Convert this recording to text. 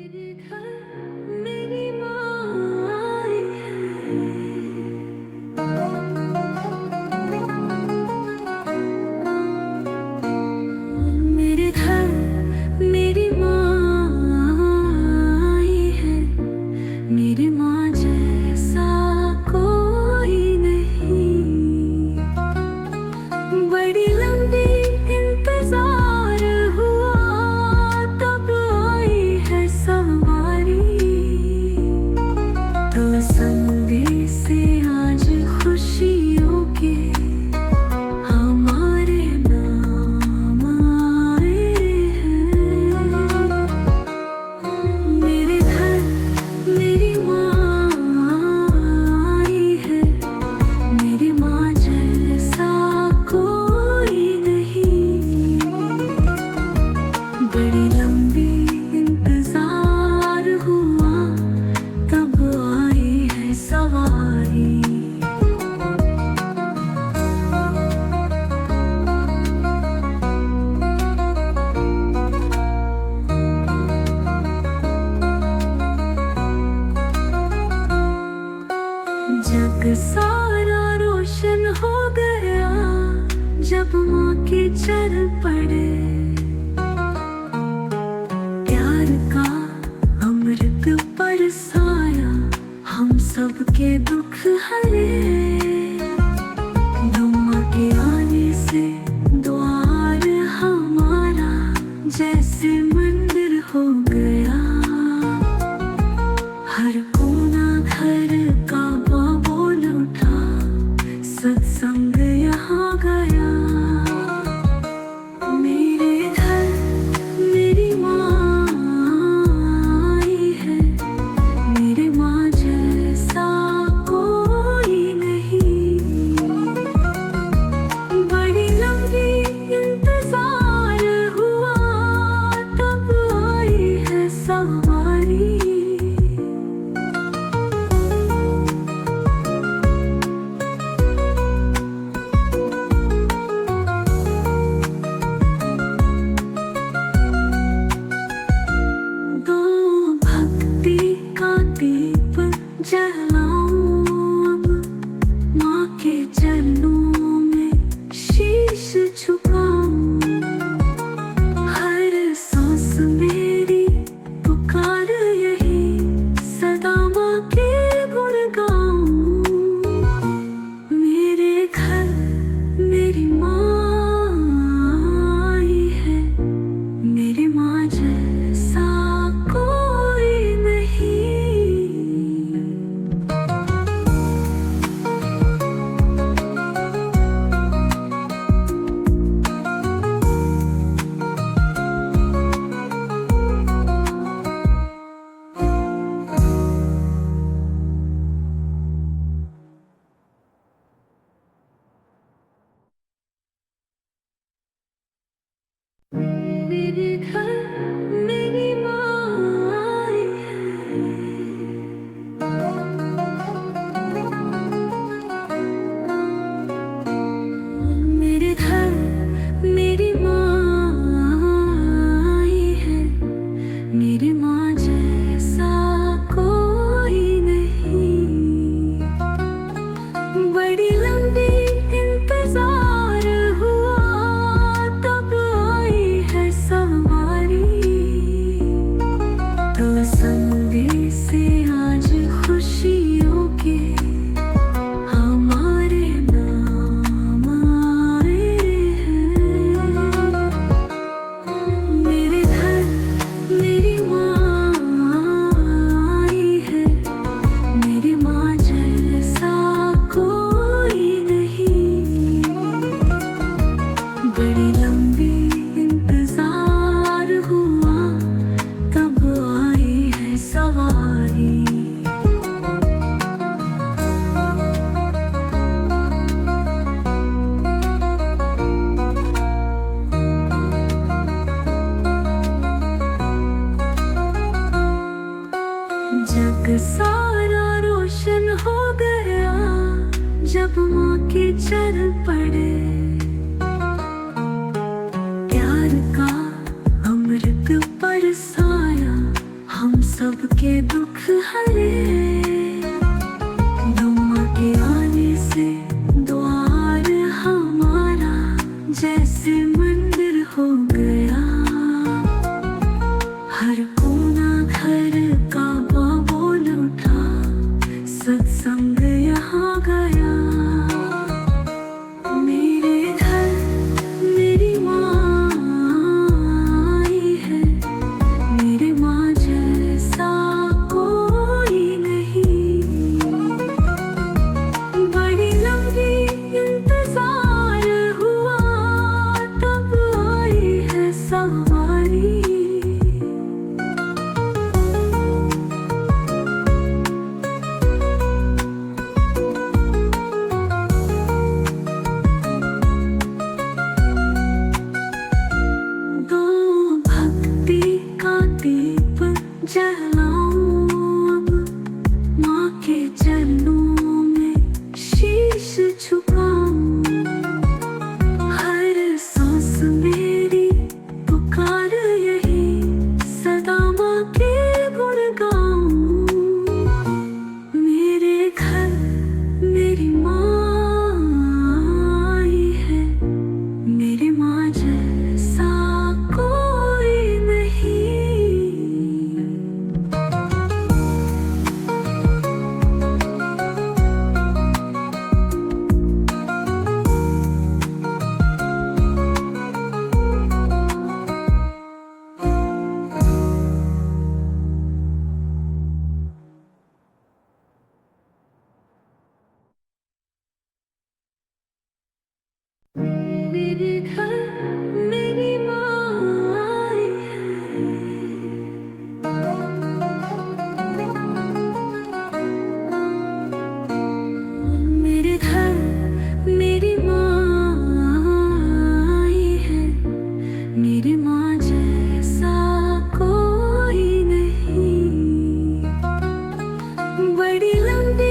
मेरे घर मेरी माँ आई है। मेरे घर मेरी माँ आई है। मेरी माँ जैसा कोई नहीं। बड़ी लंबी इंतजार हुआ, तब आई है सवारी। तो संदेश से आज खुशियों के हमारे नाम आए हैं। मेरे घर मेरी माँ आई है। मेरी माँ जैसा कोई नहीं। बड़ी लंबी इंतजार हुआ, तब आई है सवारी। जग सारा रोशन हो गया, जब माँ के चरण पड़े। प्यार का अमृत बरसाया, हम सबके दुख हरे। माँ के आने से द्वार हमारा जैसे मंदिर हो गया। हर कोना घर का बोल उठा, सत्संग यहाँ गया। मेरे घर मेरी माँ आई है। मेरी माँ जैसा कोई नहीं। बड़ी लंबी इंतजार हुआ, तब आई है सवारी। दो भक्ति का दीप जलाऊं अब, माँ के चरणों में शीश झुकाऊं। हर सांस मेरी पुकार यही, सदा माँ के गुण गाऊं। मेरे घर मेरी माँ आई है। मेरी माँ जैसा कोई नहीं। मेरे घर मेरी माँ आई है। मेरे घर मेरी माँ आई है। मेरी माँ जैसा कोई नहीं। बड़ी लंबी इंतजार हुआ, तब आई है सवारी। तो संदेश से आज खुशियों के हमारे नाम आए हैं। मेरे घर मेरी माँ आई है। मेरी माँ जैसा कोई नहीं। बड़ी लंबी इंतजार हुआ, तब आई है सवारी। जग सारा रोशन हो गया, जब माँ के चरण पड़े। प्यार का अमृत बरसाया, हम सबके दुख हरे। दुआ के आने से द्वार हमारा जैसे मंदिर हो गया। हर कोना घर का बोल उठा, सत्संग यहाँ गया। मेरे घर मेरी माँ आई है, मेरी माँ जैसा कोई नहीं। बड़ी लंबी इंतजार हुआ, तब आई है सवारी। दो भक्ति का दीप जलाऊं अब, माँ के चरणों में शीश झुकाऊं। हर सांस मेरी पुकार यही, सदा माँ के गुण गाऊं। मेरे घर मेरी माँ आई है, मेरी माँ जैसा कोई नहीं। मेरे घर मेरी माँ आई है। मेरे घर मेरी माँ आई है, मेरी माँ जैसा कोई नहीं। बड़ी लंबी